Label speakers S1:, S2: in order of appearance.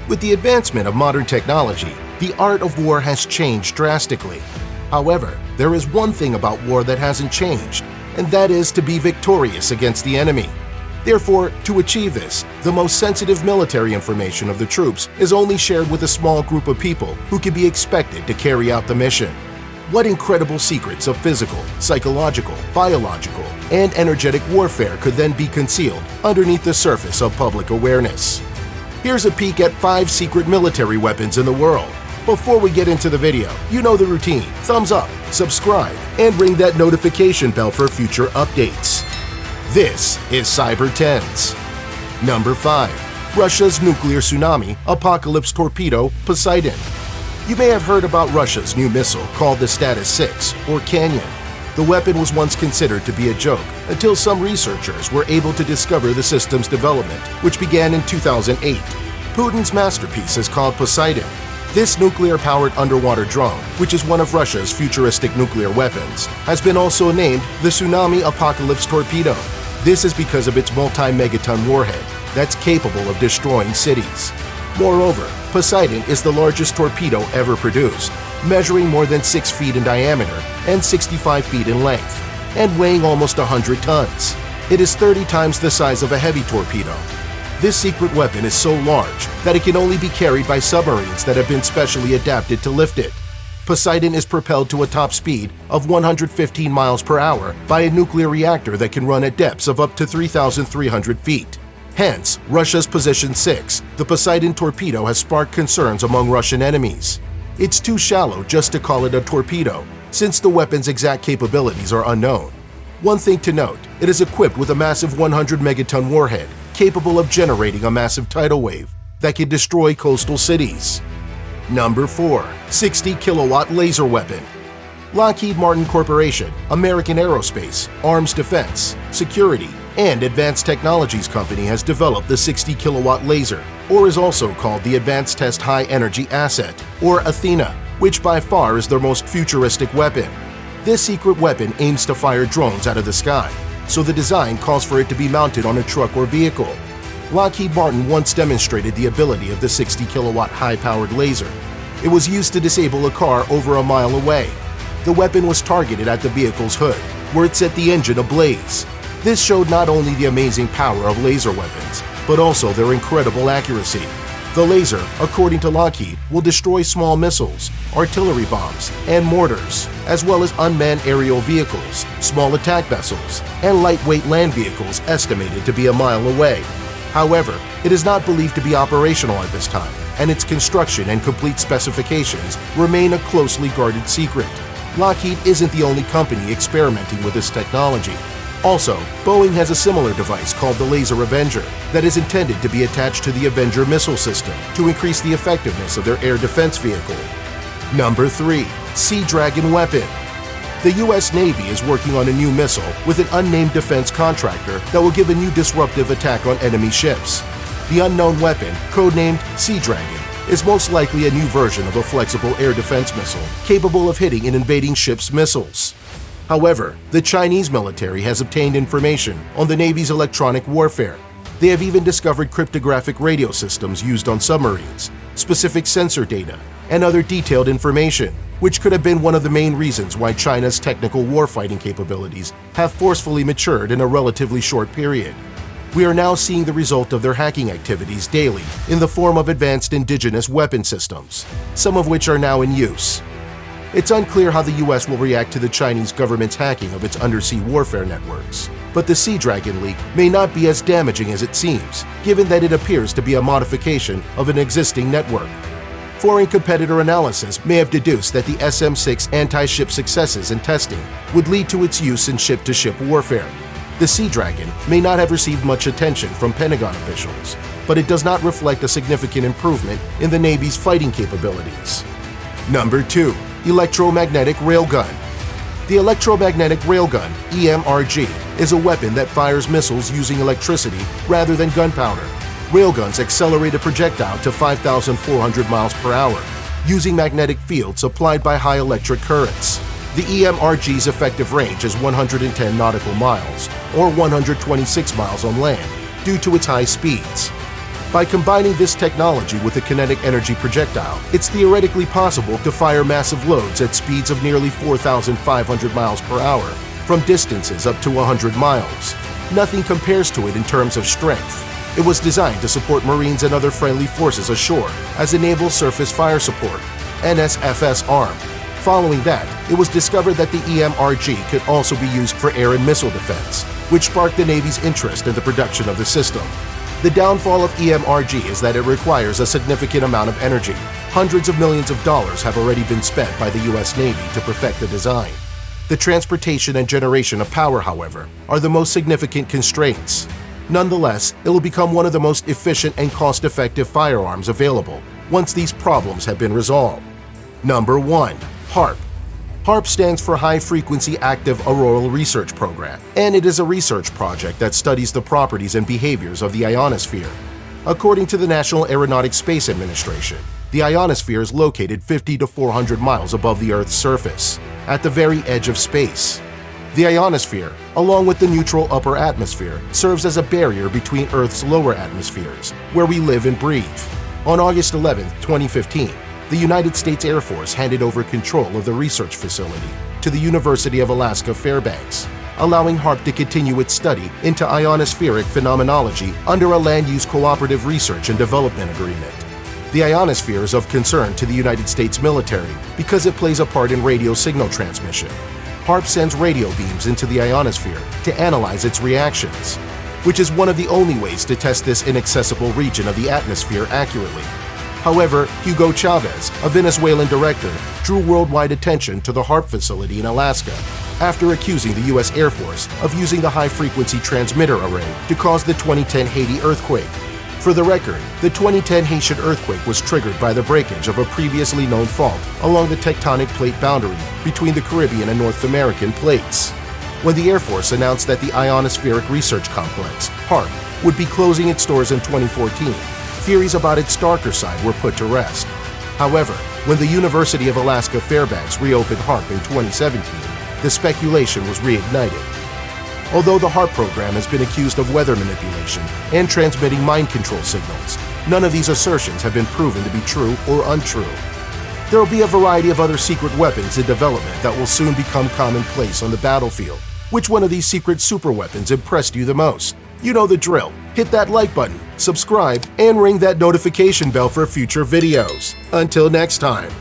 S1: With the advancement of modern technology, the art of war has changed drastically. However, there is one thing about war that hasn't changed, and that is to be victorious against the enemy. Therefore, to achieve this, the most sensitive military information of the troops is only shared with a small group of people who can be expected to carry out the mission. What incredible secrets of physical, psychological, biological, and energetic warfare could then be concealed underneath the surface of public awareness? Here's a peek at 5 secret military weapons in the world. Before we get into the video, you know the routine. Thumbs up, subscribe, and ring that notification bell for future updates. This is Cyber 10s. Number 5. Russia's nuclear tsunami apocalypse torpedo Poseidon. You may have heard about Russia's new missile called the Status 6, or Canyon. The weapon was once considered to be a joke until some researchers were able to discover the system's development, which began in 2008. Putin's masterpiece is called Poseidon. This nuclear-powered underwater drone, which is one of Russia's futuristic nuclear weapons, has been also named the Tsunami Apocalypse Torpedo. This is because of its multi-megaton warhead that's capable of destroying cities. Moreover, Poseidon is the largest torpedo ever produced, measuring more than 6 feet in diameter and 65 feet in length, and weighing almost 100 tons. It is 30 times the size of a heavy torpedo. This secret weapon is so large that it can only be carried by submarines that have been specially adapted to lift it. Poseidon is propelled to a top speed of 115 miles per hour by a nuclear reactor that can run at depths of up to 3,300 feet. Hence, Russia's Position 6, the Poseidon torpedo, has sparked concerns among Russian enemies. It's too shallow just to call it a torpedo, since the weapon's exact capabilities are unknown. One thing to note, it is equipped with a massive 100 megaton warhead, capable of generating a massive tidal wave that can destroy coastal cities. Number 4. 60 kilowatt laser weapon. Lockheed Martin Corporation, American Aerospace, Arms Defense, Security, and Advanced Technologies Company has developed the 60 kilowatt laser, or is also called the Advanced Test High Energy Asset, or Athena, which by far is their most futuristic weapon. This secret weapon aims to fire drones out of the sky, so the design calls for it to be mounted on a truck or vehicle. Lockheed Martin once demonstrated the ability of the 60 kilowatt high-powered laser. It was used to disable a car over a mile away. The weapon was targeted at the vehicle's hood, where it set the engine ablaze. This showed not only the amazing power of laser weapons, but also their incredible accuracy. The laser, according to Lockheed, will destroy small missiles, artillery bombs, and mortars, as well as unmanned aerial vehicles, small attack vessels, and lightweight land vehicles estimated to be a mile away. However, it is not believed to be operational at this time, and its construction and complete specifications remain a closely guarded secret. Lockheed isn't the only company experimenting with this technology. Also, Boeing has a similar device called the Laser Avenger that is intended to be attached to the Avenger missile system to increase the effectiveness of their air defense vehicle. Number 3. Sea Dragon weapon. The U.S. Navy is working on a new missile with an unnamed defense contractor that will give a new disruptive attack on enemy ships. The unknown weapon, codenamed Sea Dragon, is most likely a new version of a flexible air defense missile capable of hitting an invading ship's missiles. However, the Chinese military has obtained information on the Navy's electronic warfare. They have even discovered cryptographic radio systems used on submarines, specific sensor data, and other detailed information, which could have been one of the main reasons why China's technical warfighting capabilities have forcefully matured in a relatively short period. We are now seeing the result of their hacking activities daily in the form of advanced indigenous weapon systems, some of which are now in use. It's unclear how the U.S. will react to the Chinese government's hacking of its undersea warfare networks, but the Sea Dragon leak may not be as damaging as it seems, given that it appears to be a modification of an existing network. Foreign competitor analysis may have deduced that the SM-6 anti-ship successes in testing would lead to its use in ship-to-ship warfare. The Sea Dragon may not have received much attention from Pentagon officials, but it does not reflect a significant improvement in the Navy's fighting capabilities. Number 2. Electromagnetic Railgun. The Electromagnetic Railgun, EMRG, is a weapon that fires missiles using electricity rather than gunpowder. Railguns accelerate a projectile to 5,400 miles per hour, using magnetic fields applied by high electric currents. The EMRG's effective range is 110 nautical miles, or 126 miles on land, due to its high speeds. By combining this technology with a kinetic energy projectile, it's theoretically possible to fire massive loads at speeds of nearly 4,500 miles per hour from distances up to 100 miles. Nothing compares to it in terms of strength. It was designed to support Marines and other friendly forces ashore as a Naval Surface Fire Support, NSFS arm. Following that, it was discovered that the EMRG could also be used for air and missile defense, which sparked the Navy's interest in the production of the system. The downfall of EMRG is that it requires a significant amount of energy. Hundreds of millions of dollars have already been spent by the U.S. Navy to perfect the design. The transportation and generation of power, however, are the most significant constraints. Nonetheless, it will become one of the most efficient and cost-effective firearms available once these problems have been resolved. Number 1. Harp. Harp stands for High Frequency Active Auroral Research Program, and it is a research project that studies the properties and behaviors of the ionosphere. According to the National Aeronautics Space Administration, the ionosphere is located 50 to 400 miles above the Earth's surface, at the very edge of space. The ionosphere, along with the neutral upper atmosphere, serves as a barrier between Earth's lower atmospheres, where we live and breathe. On August 11, 2015, the United States Air Force handed over control of the research facility to the University of Alaska Fairbanks, allowing Harp to continue its study into ionospheric phenomenology under a Land-Use Cooperative Research and Development Agreement. The ionosphere is of concern to the United States military because it plays a part in radio signal transmission. Harp sends radio beams into the ionosphere to analyze its reactions, which is one of the only ways to test this inaccessible region of the atmosphere accurately. However, Hugo Chavez, a Venezuelan director, drew worldwide attention to the Harp facility in Alaska after accusing the U.S. Air Force of using the high-frequency transmitter array to cause the 2010 Haiti earthquake. For the record, the 2010 Haitian earthquake was triggered by the breakage of a previously known fault along the tectonic plate boundary between the Caribbean and North American plates. When the Air Force announced that the Ionospheric Research Complex, Harp, would be closing its doors in 2014, theories about its darker side were put to rest. However, when the University of Alaska Fairbanks reopened Harp in 2017, the speculation was reignited. Although the Harp program has been accused of weather manipulation and transmitting mind control signals, none of these assertions have been proven to be true or untrue. There will be a variety of other secret weapons in development that will soon become commonplace on the battlefield. Which one of these secret superweapons impressed you the most? You know the drill. Hit that like button, subscribe, and ring that notification bell for future videos. Until next time.